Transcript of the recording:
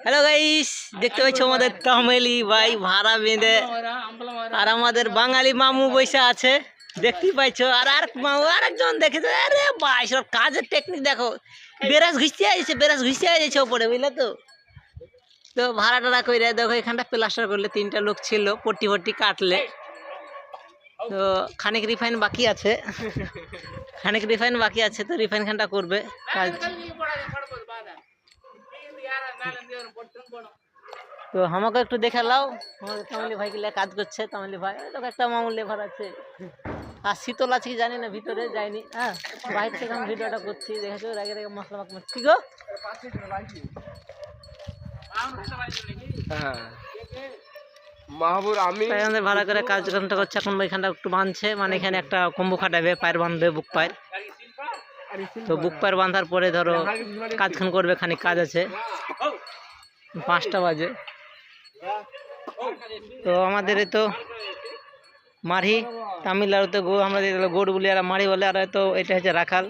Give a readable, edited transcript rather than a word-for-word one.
Hello guys, দেখতে পাচ্ছ আমাদের তামিলি ভাই ভাড়া বেঁধে, আর আমাদের বাঙালি মামু বসে আছে দেখতেই পাইছ। আর আর মামু আরেকজন দেখেছে, আরে ভাই সব কাজের টেকনিক দেখো, বেরাস ঘুষতে আসছে, বেরাস ঘুষতে আসছে ওপরে, বুঝলে তো। তো ভাড়া টাড়া করে দেখো, এখানটা প্লাস্টার করলে 3টা লোক ছিল, পট্টি ফট্টি কাটলে। তো খানিক রিফাইন বাকি আছে, খানিক রিফাইন বাকি আছে, তো রিফাইন খানটা করবে কাজ। তো আমাকে একটু দেখে লাও, আমাদের তামিলি ভাই গিলা কাজ করছে। তামিলি ভাই তো একটা মামুল লেভার আছে, আর শীতল আছে কি জানি না, ভিতরে যায়নি। হ্যাঁ, বাইরে থেকে আমি ভিডিওটা করছি, দেখেছো রেগে রেগে মশলা পাক মারছি গো। মাহবুর আমি আমাদের ভাড়া করে কাজটা করছে এখন। এখানটা একটু বাঁধছে, মানে এখানে একটা কম্বু খাটাবে, পায়ের বাঁধবে, বুক পায়ের। তো বুক পায়ের বাঁধার পরে ধরো কাজখান করবে, খানিক কাজ আছে, 5টা বাজে। তো আমাদের তো মারি তামিলনাড়ুতে গো, আমাদের গোড় বলি, আর মারি বলে, আর তো এটা হচ্ছে রাখাল।